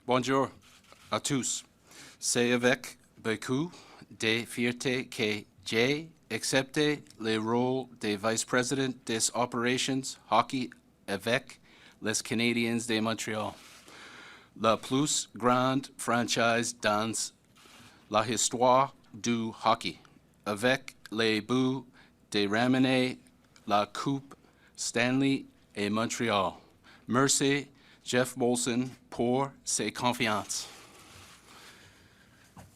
Bonjour à tous. C'est avec beaucoup de fierté que j'ai accepté le rôle de vice-président des operations hockey avec les Canadiens de Montréal, la plus grande franchise dans la histoire du hockey, avec le but de ramener la Coupe Stanley à Montréal. Merci, Jeff Molson, pour ses confiances.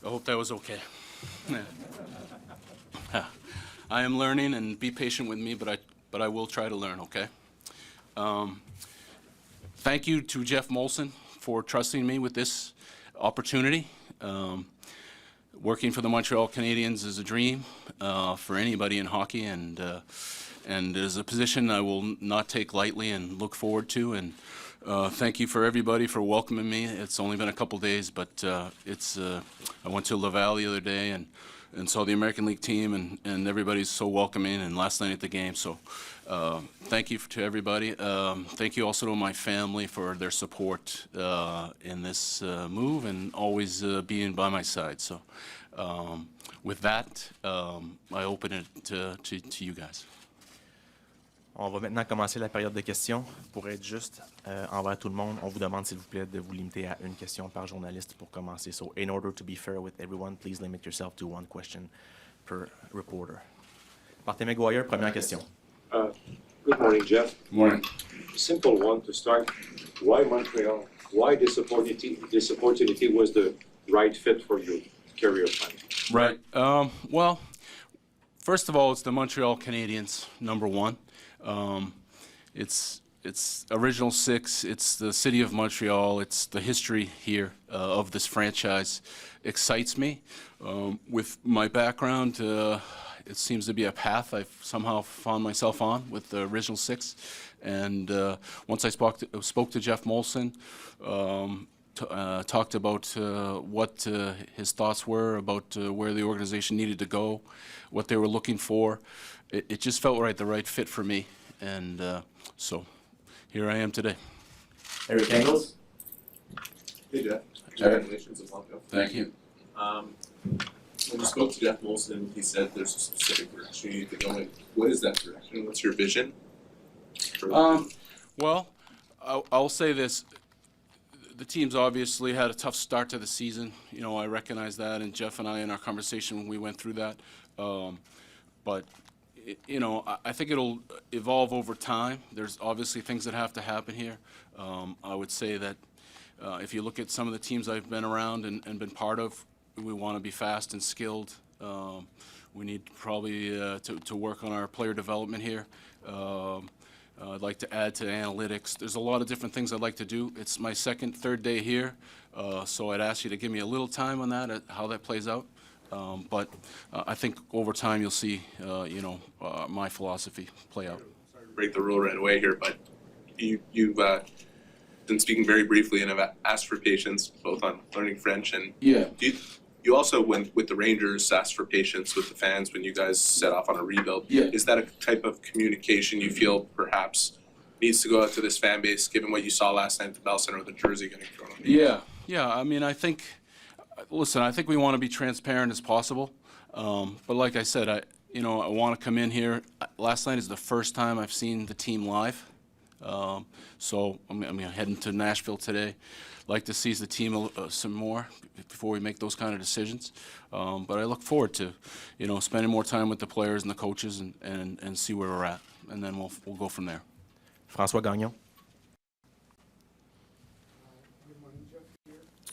I hope that was okay. I am learning, and be patient with me, but I will try to learn, okay? Thank you to Jeff Molson for trusting me with this opportunity. Working for the Montreal Canadiens is a dream for anybody in hockey, and is a position I will not take lightly and look forward to. And thank you for everybody for welcoming me. It's only been a couple days, but I went to Laval the other day and saw the American League team, and everybody's so welcoming, and last night at the game. So thank you to everybody. Thank you also to my family for their support in this move and always being by my side. So with that, I open it to you guys. On va maintenant commencer la période de questions. Pour être juste envers tout le monde, on vous demande s'il vous plaît de vous limiter à une question par journaliste pour commencer. So in order to be fair with everyone, please limit yourself to one question per reporter. Martin McGuire, première question. Good morning, Jeff. Morning. Simple one to start. Why Montreal? Why this opportunity was the right fit for your career plan? Right. Well, first of all, it's the Montreal Canadiens, number one. It's Original Six. It's the city of Montreal. It's the history here of this franchise. Excites me. With my background, it seems to be a path I've somehow found myself on with the Original Six. And once I spoke to Jeff Molson, talked about what his thoughts were about where the organization needed to go, what they were looking for. It just felt right, the right fit for me. And so here I am today. Eric Engels. Hey, Jeff. Congratulations and welcome. Thank you. When you spoke to Jeff Molson, he said there's a specific direction you need to go in. What is that direction? What's your vision? Well, I'll say this. The team's obviously had a tough start to the season. You know, I recognize that, and Jeff and I in our conversation, we went through that. But you know, I think it'll evolve over time. There's obviously things that have to happen here. I would say that if you look at some of the teams I've been around and been part of, we want to be fast and skilled. We need probably to work on our player development here. I'd like to add to analytics. There's a lot of different things I'd like to do. It's my third day here, so I'd ask you to give me a little time on that, how that plays out. But I think over time you'll see, my philosophy play out. Sorry to break the rule right away here, but you've been speaking very briefly and have asked for patience, both on learning French and yeah. You also went with the Rangers, asked for patience with the fans when you guys set off on a rebuild. Yeah. Is that a type of communication you feel perhaps needs to go out to this fan base, given what you saw last night at the Bell Center with the jersey getting thrown on? Yeah. I mean, I think we want to be transparent as possible. But like I said, I want to come in here. Last night is the first time I've seen the team live. So I'm heading to Nashville today. Like to see the team some more before we make those kind of decisions. But I look forward to, spending more time with the players and the coaches and see where we're at. And then we'll go from there. François Gagnon.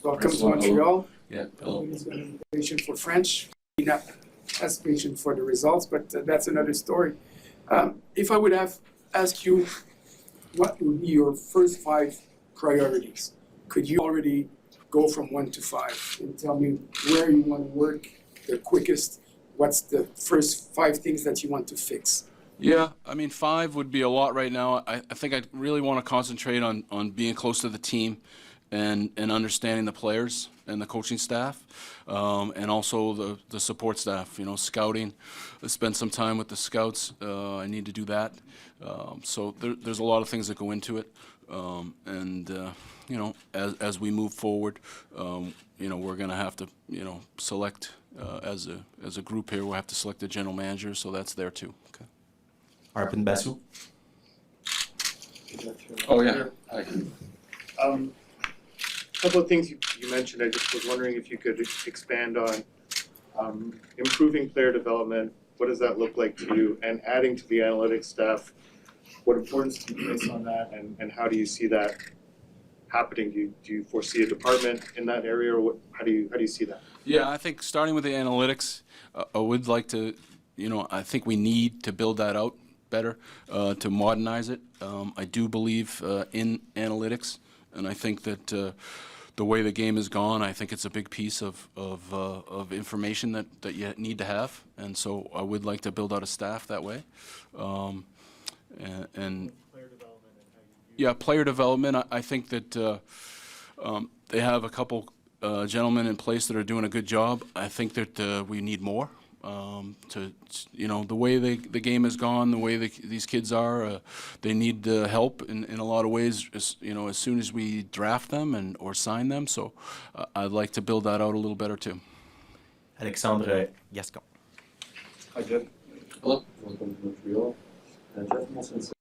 Welcome to Montreal. Yeah. Hello. It's been an invitation for French. Not as patient for the results, but that's another story. If I would have asked you, what would be your first 5 priorities? Could you already go from 1 to 5 and tell me where you want to work the quickest? What's the first 5 things that you want to fix? Yeah, I mean, 5 would be a lot right now. I think I really want to concentrate on being close to the team and understanding the players and the coaching staff, and also the support staff, scouting. Spend some time with the scouts. I need to do that. So there's a lot of things that go into it. You know, as we move forward, you know, we're going to have to, you know, select as a group here. We'll have to select a general manager, so that's there too. Okay. Arpin Basu. Oh yeah. Couple of things you mentioned, I just was wondering if you could expand on improving player development. What does that look like to you? And adding to the analytics staff, what importance do you place on that, and how do you see that happening? Do you foresee a department in that area, or how do you see that? Yeah, I think starting with the analytics, I would like to, you know, I think we need to build that out better, to modernize it. I do believe in analytics, and I think that the way the game has gone, I think it's a big piece of information that you need to have, and so I would like to build out a staff that way. And Player development and how you yeah, player development, I think that they have a couple gentlemen in place that are doing a good job. I think that we need more. You know, the way the game has gone, the way these kids are, they need help in a lot of ways, you know, as soon as we draft them or sign them. So I'd like to build that out a little better too. Alexandre Gascon. Hi, Jeff. Hello. Welcome to Montreal. Jeff Molson said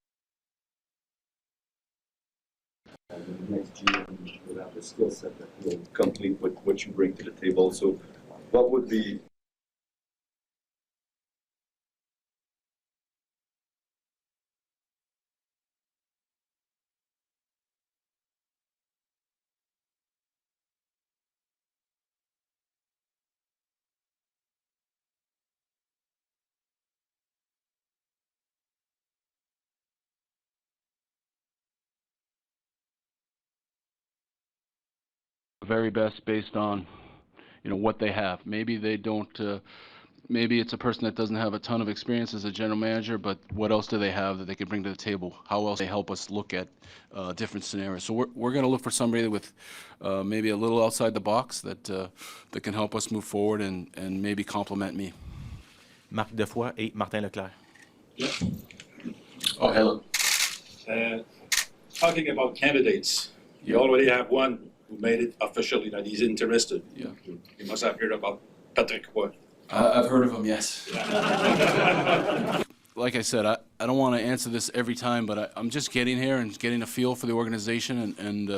the next GM will have the skill set that will complete what you bring to the table. So what would be Very best based on, you know, what they have. Maybe they don't. Maybe it's a person that doesn't have a ton of experience as a general manager, but what else do they have that they could bring to the table? How else they help us look at different scenarios? So we're going to look for somebody with maybe a little outside the box that can help us move forward and maybe complement me. Marc Defoy et Martin Leclerc. Oh, hello. Talking about candidates, you already have one who made it officially that he's interested. Yeah. You must have heard about Patrick Roy. I've heard of him, yes. Like I said, I don't want to answer this every time, but I'm just getting here and getting a feel for the organization, and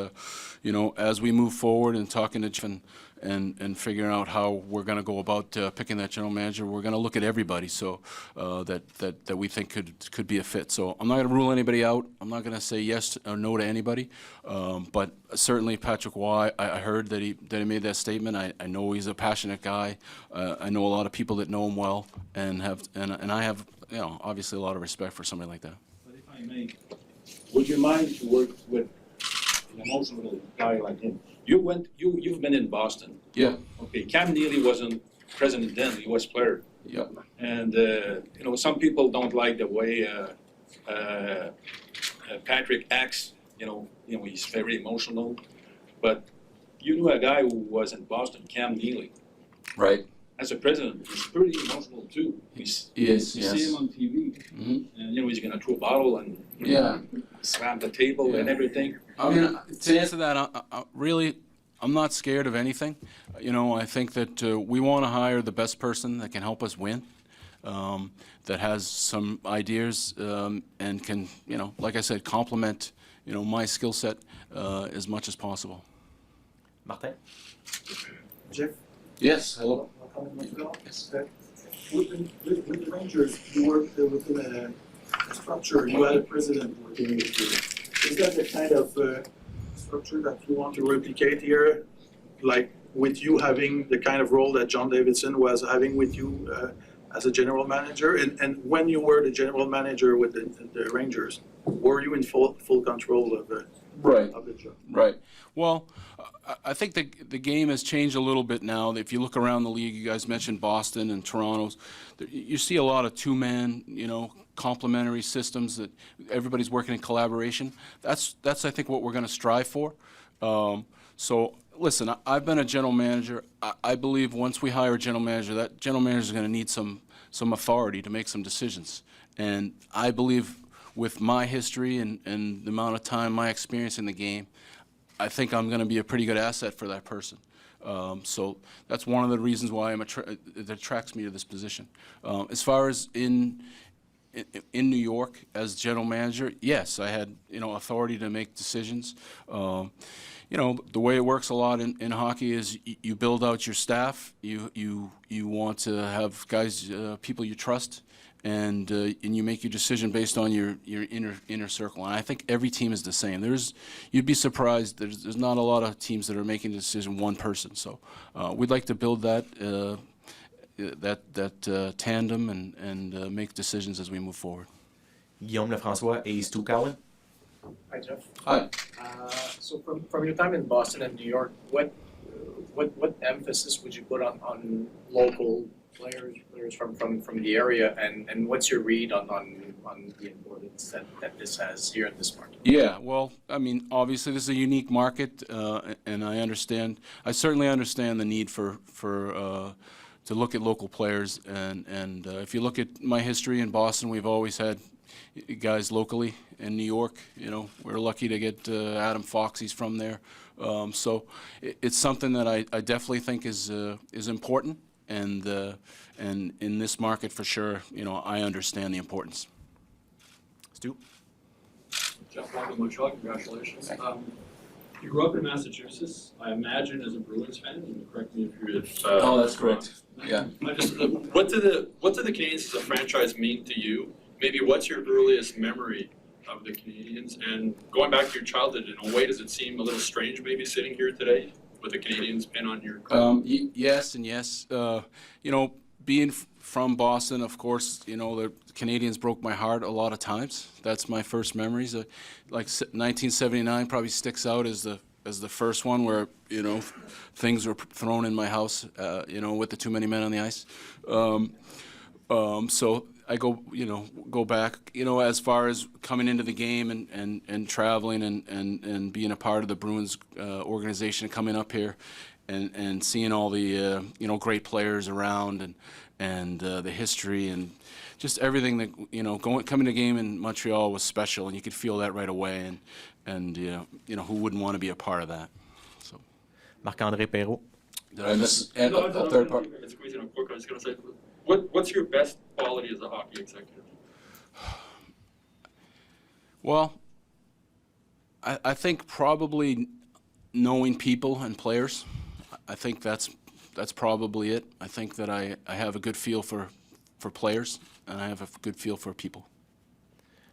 you know, as we move forward and talking to Jeff and figuring out how we're going to go about picking that general manager, we're going to look at everybody so that we think could be a fit. So I'm not going to rule anybody out. I'm not going to say yes or no to anybody, but certainly Patrick Roy, I heard that he made that statement. I know he's a passionate guy. I know a lot of people that know him well, and I have, you know, obviously a lot of respect for somebody like that. But if I may, would you mind to work with an emotional guy like him? You've been in Boston. Yeah. Okay, Cam Neely wasn't president then, he was player. Yeah. And, you know, some people don't like the way Patrick acts, you know, he's very emotional. But you knew a guy who was in Boston, Cam Neely. Right. As a president, he's pretty emotional too. You see him on TV, and you know he's gonna throw a bottle and slam the table and everything. I mean, to answer that, I'm not scared of anything. You know, I think that we want to hire the best person that can help us win, that has some ideas and can, you know, like I said, complement, you know, my skill set as much as possible. Martin. Jeff? Yes. Hello. Welcome to Montreal. With the Rangers, you worked within a structure. You had a president working with you. Is that the kind of structure that you want to replicate here? Like with you having the kind of role that John Davidson was having with you as a general manager? And when you were the general manager with the Rangers, were you in full control of the job? Right. Well, I think the game has changed a little bit now. If you look around the league, you guys mentioned Boston and Toronto's. You see a lot of two-man, you know, complementary systems that everybody's working in collaboration. That's I think what we're going to strive for. So listen, I've been a general manager. I believe once we hire a general manager, that general manager is going to need some authority to make some decisions. And I believe with my history and the amount of time, my experience in the game, I think I'm going to be a pretty good asset for that person. So that's one of the reasons why it attracts me to this position. As far as in New York as general manager, yes, I had authority to make decisions. The way it works a lot in hockey is you build out your staff. You want to have guys, people you trust, and you make your decision based on your inner circle. And I think every team is the same. You'd be surprised. There's not a lot of teams that are making the decision one person. So we'd like to build that tandem and make decisions as we move forward. Guillaume Lefrançois, Ace 2 Cowan. Hi, Jeff. Hi. So from your time in Boston and New York, what emphasis would you put on local players from the area, and what's your read on the importance that this has here in this market? Yeah, well, I mean, obviously this is a unique market, and I certainly understand the need for to look at local players, and if you look at my history in Boston, we've always had guys locally. In New York, we're lucky to get Adam Fox. He's from there, so it's something that I definitely think is important, and in this market for sure, I understand the importance. Stu? Jeff, welcome to Montreal, congratulations. You grew up in Massachusetts, I imagine as a Bruins fan, and correct me if you're... Oh, that's correct. Yeah. What do the Canadiens as a franchise mean to you? Maybe what's your earliest memory of the Canadiens? And going back to your childhood, in a way, does it seem a little strange maybe sitting here today with the Canadiens pin on your card? Yes and yes. Being from Boston, of course, the Canadiens broke my heart a lot of times. That's my first memories. Like 1979 probably sticks out as the first one where, things were thrown in my house, with the too many men on the ice. So I go back, as far as coming into the game and traveling and being a part of the Bruins organization, coming up here and seeing all the great players around and the history and just everything that coming to a game in Montreal was special, and you could feel that right away, and who wouldn't want to be a part of that? So Marc-André Perrault. did I miss a third part? It's quick, I was going to say, what's your best quality as a hockey executive? Well, I think probably knowing people and players. I think that's probably it. I think that I have a good feel for players, and I have a good feel for people.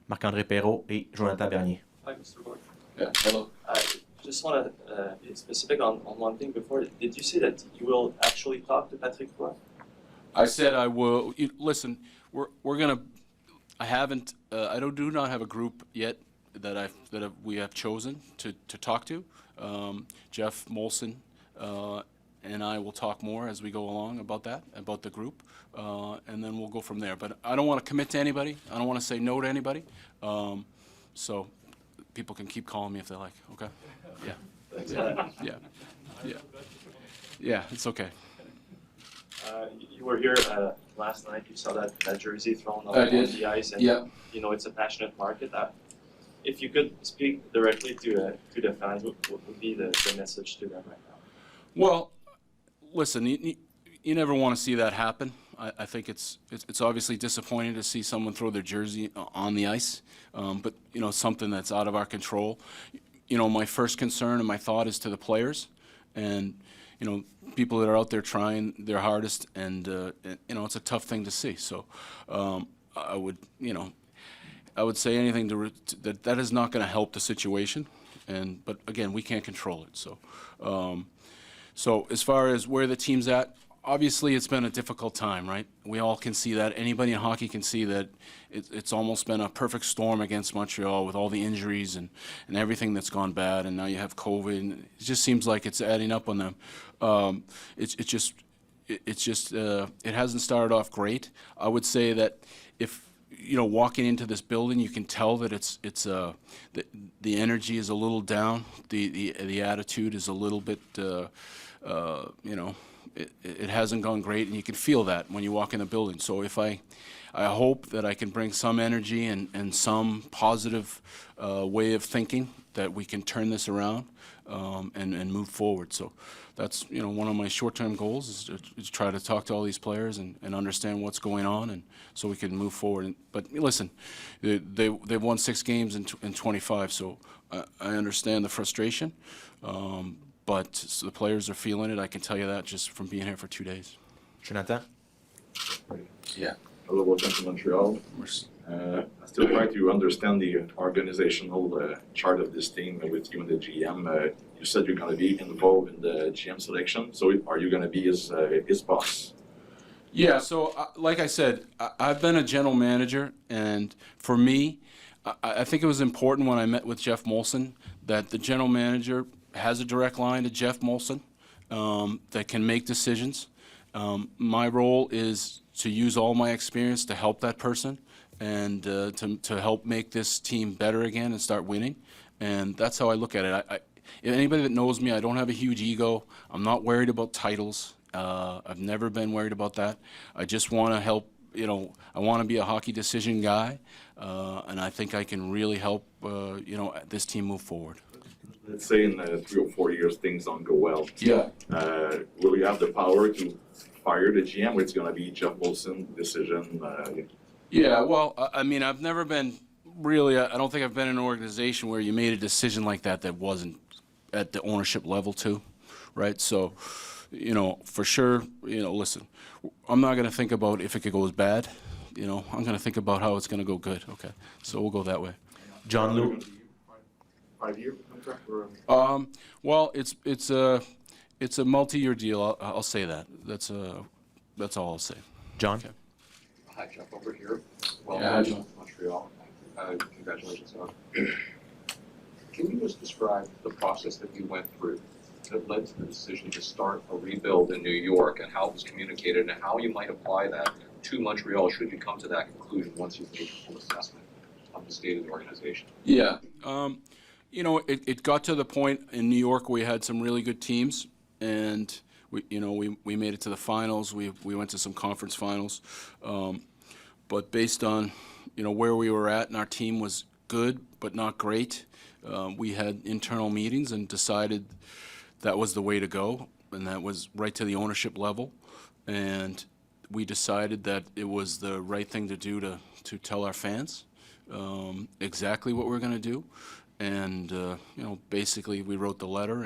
Marc-André Perrault et Jonathan Bernier. Hi, Mr. Clark. Yeah, hello. I just want to be specific on one thing before. Did you say that you will actually talk to Patrick Roy? I said I will. Listen, we're gonna. I do not have a group yet that we have chosen to talk to. Jeff Molson and I will talk more as we go along about the group, and then we'll go from there. But I don't want to commit to anybody. I don't want to say no to anybody. So people can keep calling me if they like. Okay. Yeah. Yeah. It's okay. You were here last night. You saw that jersey thrown on the ice, and it's a passionate market. If you could speak directly to the fans, what would be the message to them right now? Well, listen, you never want to see that happen. I think it's obviously disappointing to see someone throw their jersey on the ice, but something that's out of our control. My first concern and my thought is to the players, and people that are out there trying their hardest, and it's a tough thing to see. So I would say anything that is not going to help the situation, but again, we can't control it. So as far as where the team's at, obviously it's been a difficult time, right? We all can see that. Anybody in hockey can see that it's almost been a perfect storm against Montreal with all the injuries and everything that's gone bad, and now you have COVID, and it just seems like it's adding up on them. It hasn't started off great. I would say that if walking into this building, you can tell that the energy is a little down, the attitude is a little bit, it hasn't gone great, and you can feel that when you walk in the building. So if I hope that I can bring some energy and some positive way of thinking that we can turn this around and move forward. So that's one of my short-term goals is to try to talk to all these players and understand what's going on, and so we can move forward. But listen, they've won 6 games in 25, so I understand the frustration. But the players are feeling it. I can tell you that just from being here for 2 days. Jonathan? Yeah. Hello, welcome to Montreal. I still try to understand the organizational chart of this team with you and the GM. You said you're going to be involved in the GM selection, so are you going to be his boss? Yeah, so like I said, I've been a general manager, and for me, I think it was important when I met with Jeff Molson that the general manager has a direct line to Jeff Molson that can make decisions. My role is to use all my experience to help that person and to help make this team better again and start winning. And that's how I look at it. Anybody that knows me, I don't have a huge ego. I'm not worried about titles. I've never been worried about that. I just want to help. I want to be a hockey decision guy, and I think I can really help this team move forward. Let's say in 3 or 4 years things don't go well. Yeah. Will you have the power to fire the GM, or it's going to be Jeff Molson decision? Yeah, well, I mean, I've never been really, I don't think I've been in an organization where you made a decision like that wasn't at the ownership level too, right? So, for sure, listen, I'm not going to think about if it goes bad. I'm going to think about how it's going to go good. Okay, so we'll go that way. John Lou? 5-year contract or? Well, it's a multi-year deal. I'll say that. That's all I'll say. John? Okay. Hi, Jeff, over here. Yeah, John. Montreal. Congratulations on. Can you just describe the process that you went through that led to the decision to start a rebuild in New York, and how it was communicated, and how you might apply that to Montreal should you come to that conclusion once you've made a full assessment of the state of the organization? Yeah. It got to the point in New York where we had some really good teams, and we made it to the finals. We went to some conference finals, but based on where we were at, and our team was good but not great, we had internal meetings and decided that was the way to go, and that was right to the ownership level, and we decided that it was the right thing to do to tell our fans exactly what we're going to do. And basically we wrote the letter,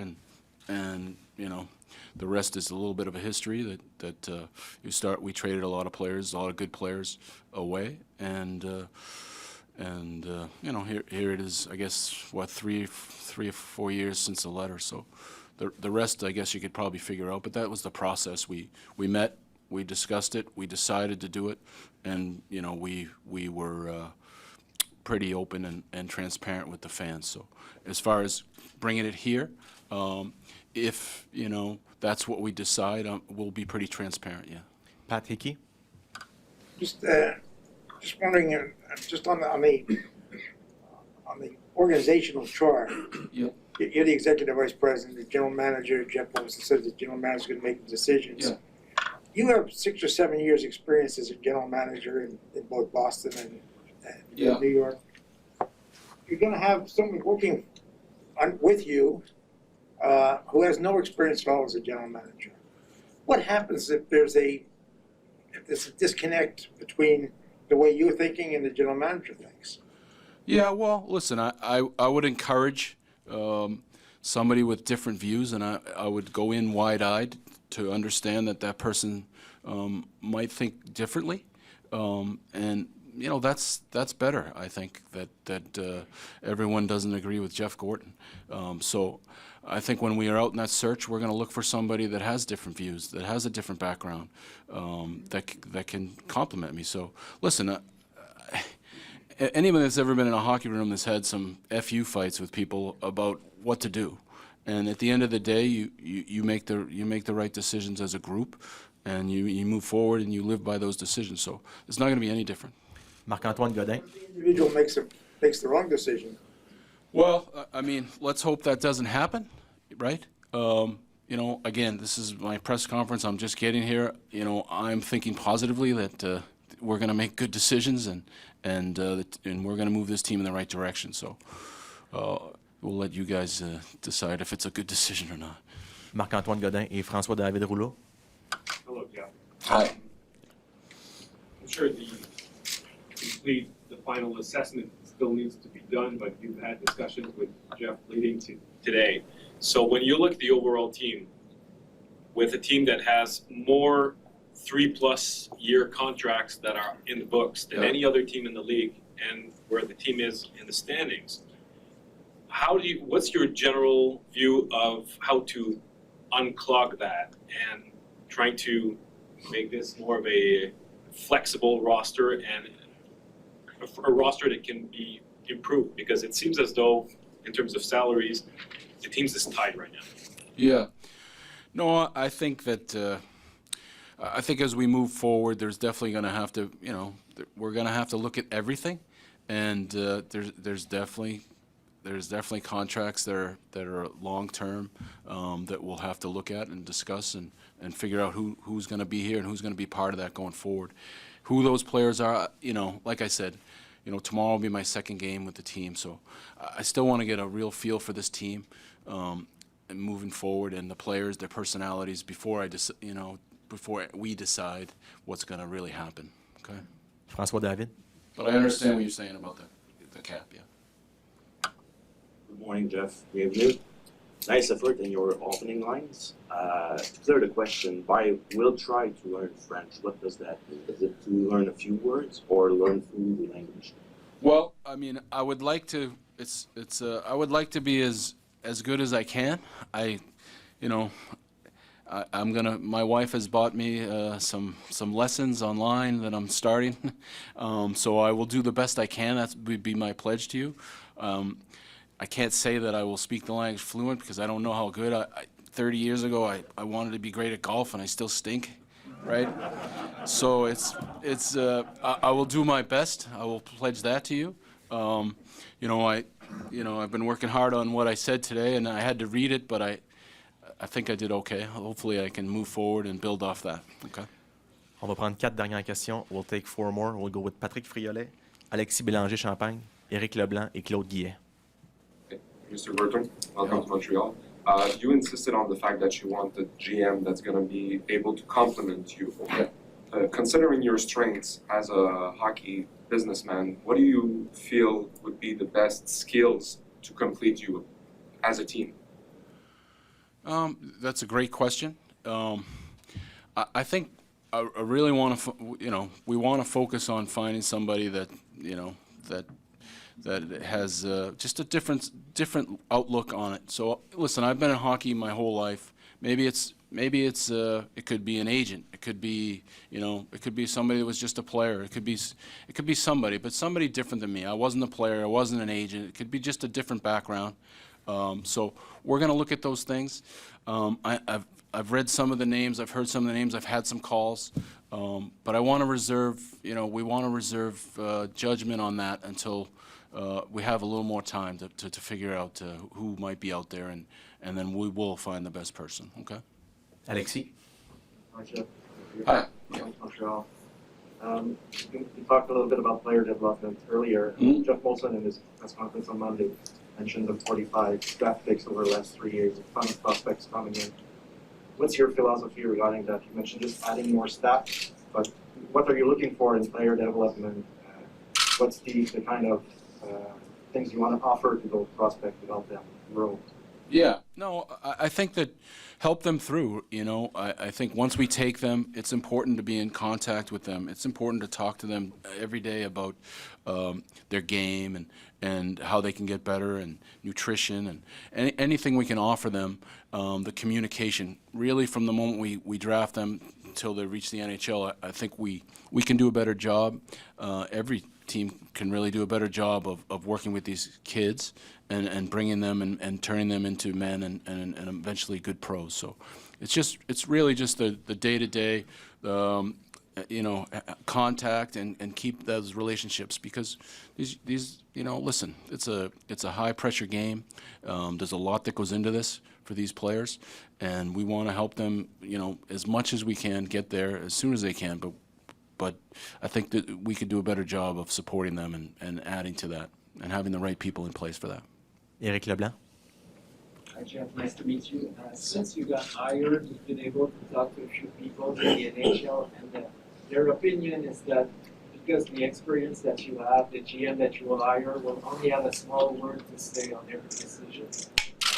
and the rest is a little bit of a history that we traded a lot of players, a lot of good players away, and here it is. I guess 3 or 4 years since the letter. So the rest, I guess you could probably figure out. But that was the process. We met, we discussed it, we decided to do it, and we were pretty open and transparent with the fans. So as far as bringing it here, if that's what we decide, we'll be pretty transparent. Yeah. Pat Hickey? Just wondering, just on the organizational chart. Yep. You're the executive vice president, the general manager. Jeff Molson says the general manager is going to make the decisions. Yeah. You have 6 or 7 years experience as a general manager in both Boston and Yeah. New York. You're going to have someone working with you who has no experience at all as a general manager. What happens if there's a disconnect between the way you're thinking and the general manager thinks? Yeah, well, listen, I would encourage somebody with different views, and I would go in wide-eyed to understand that person might think differently, and that's better. I think that everyone doesn't agree with Jeff Gorton. So I think when we are out in that search, we're going to look for somebody that has different views, that has a different background, that can complement me. So listen, anyone that's ever been in a hockey room has had some FU fights with people about what to do, and at the end of the day, you make the right decisions as a group, and you move forward and you live by those decisions. So it's not going to be any different. Marc-Antoine Godin. The individual makes the wrong decision. Well, I mean, let's hope that doesn't happen, right? You know, again, this is my press conference. I'm just getting here. You know, I'm thinking positively that we're going to make good decisions and we're going to move this team in the right direction. So we'll let you guys decide if it's a good decision or not. Marc-Antoine Godin et François-David Rouleau. Hello, Jeff. Hi. I'm sure the final assessment still needs to be done, but you've had discussions with Jeff leading to today. So when you look at the overall team, with a team that has more 3+ year contracts that are in the books than any other team in the league, and where the team is in the standings, what's your general view of how to unclog that and trying to make this more of a flexible roster and a roster that can be improved? Because it seems as though, in terms of salaries, the team's just tied right now. Yeah. No, I think that I think as we move forward, there's definitely going to have to, you know, we're going to have to look at everything, and there's definitely contracts that are long term that we'll have to look at and discuss and figure out who's going to be here and who's going to be part of that going forward. Who those players are, you know, like I said, you know, tomorrow will be my second game with the team, so I still want to get a real feel for this team and moving forward, and the players, their personalities before before we decide what's going to really happen. Okay. François David. But I understand what you're saying about the cap. Yeah. Good morning, Jeff. Bienvenue. Nice effort in your opening lines. To clear the question, by will try to learn French, what does that mean? Is it to learn a few words or learn through the language? Well, I mean, I would like to. I would like to be as good as I can. My wife has bought me some lessons online that I'm starting, so I will do the best I can. That would be my pledge to you. I can't say that I will speak the language fluent because I don't know how good. 30 years ago, I wanted to be great at golf, and I still stink, right? So I will do my best. I will pledge that to you. I've been working hard on what I said today, and I had to read it, but I think I did okay. Hopefully, I can move forward and build off that. Okay. On va prendre 4 dernières questions. We'll take 4 more. We'll go with Patrick Friolet, Alexis Bélanger-Champagne, Éric Leblanc et Claude Guillet. Mr. Gorton, welcome to Montreal. You insisted on the fact that you want a GM that's going to be able to complement you. Considering your strengths as a hockey businessman, what do you feel would be the best skills to complete you as a team? That's a great question. I think I really want to, we want to focus on finding somebody that has just a different outlook on it. So listen, I've been in hockey my whole life. Maybe it could be an agent. It could be somebody that was just a player. It could be somebody, but somebody different than me. I wasn't a player. I wasn't an agent. It could be just a different background. So we're going to look at those things. I've read some of the names. I've heard some of the names. I've had some calls. But I want to reserve. We want to reserve judgment on that until we have a little more time to figure out who might be out there, and then we will find the best person. Okay. Alexis. Hi, Jeff. Hi. Montreal. You talked a little bit about player development earlier. Mm-hmm. Jeff Molson, in his press conference on Monday, mentioned the 45 draft picks over the last 3 years, a ton of prospects coming in. What's your philosophy regarding that? You mentioned just adding more staff, but what are you looking for in player development? What's the kind of things you want to offer to those prospects to help them grow? Yeah, no, I think that help them through, I think once we take them, it's important to be in contact with them. It's important to talk to them every day about their game and how they can get better, and nutrition, and anything we can offer them, the communication. Really, from the moment we draft them until they reach the NHL, I think we can do a better job. Every team can really do a better job of working with these kids and bringing them and turning them into men and eventually good pros. So it's really just the day-to-day, contact and keep those relationships, because these listen, it's a high pressure game. There's a lot that goes into this for these players, and we want to help them as much as we can get there as soon as they can. But I think that we could do a better job of supporting them and adding to that and having the right people in place for that. Éric Leblanc. Hi Jeff, nice to meet you. Since you got hired, you've been able to talk to a few people in the NHL, and their opinion is that because the experience that you have, the GM that you will hire will only have a small word to say on every decision.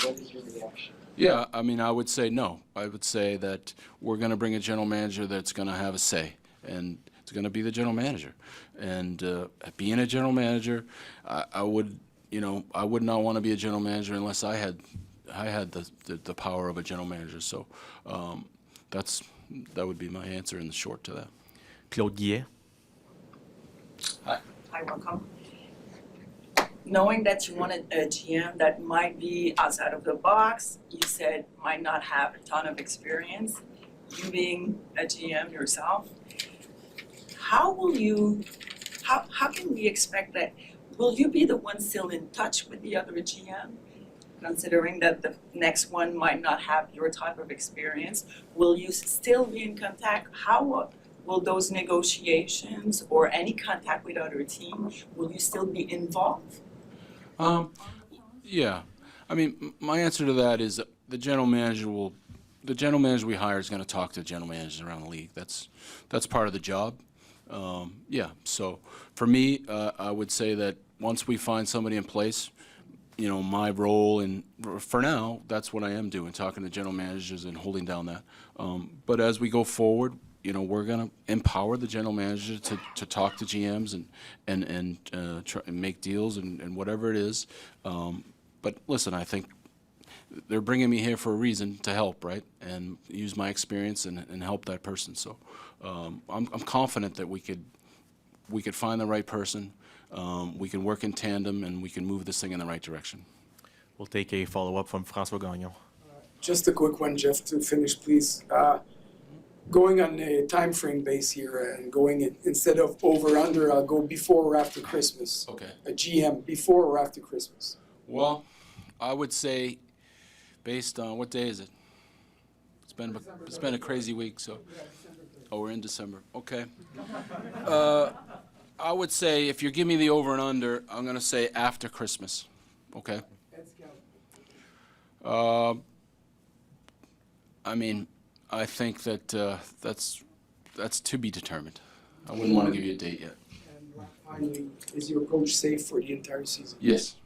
What is your reaction? Yeah, I mean, I would say no. I would say that we're going to bring a general manager that's going to have a say, and it's going to be the general manager. And being a general manager, I would not want to be a general manager unless I had the power of a general manager. So that would be my answer in the short to that. Claude Guillet. Hi, welcome. Knowing that you wanted a GM that might be outside of the box, you said might not have a ton of experience. You being a GM yourself, how can we expect that? Will you be the one still in touch with the other GM, considering that the next one might not have your type of experience? Will you still be in contact? How will those negotiations or any contact with other team, will you still be involved? Yeah, I mean, my answer to that is the general manager we hire is going to talk to general managers around the league. That's part of the job. Yeah, so for me, I would say that once we find somebody in place, my role, and for now, that's what I am doing, talking to general managers and holding down that. But as we go forward, we're going to empower the general manager to talk to GMs and try and make deals and whatever it is. But listen, I think they're bringing me here for a reason, to help, right, and use my experience and help that person. So I'm confident that we could find the right person. We can work in tandem, and we can move this thing in the right direction. We'll take a follow-up from François Gagnon. Just a quick one, Jeff, to finish, please. Going on a time frame base here and going instead of over/under, I'll go before or after Christmas. Okay. A GM before or after Christmas. Well, I would say, based on what day is it? It's been a crazy week, so. Oh, we're in December. Okay. I would say if you give me the over and under, I'm going to say after Christmas. Okay. I mean, I think that that's to be determined. I wouldn't want to give you a date yet. And finally, is your coach safe for the entire season? Yes.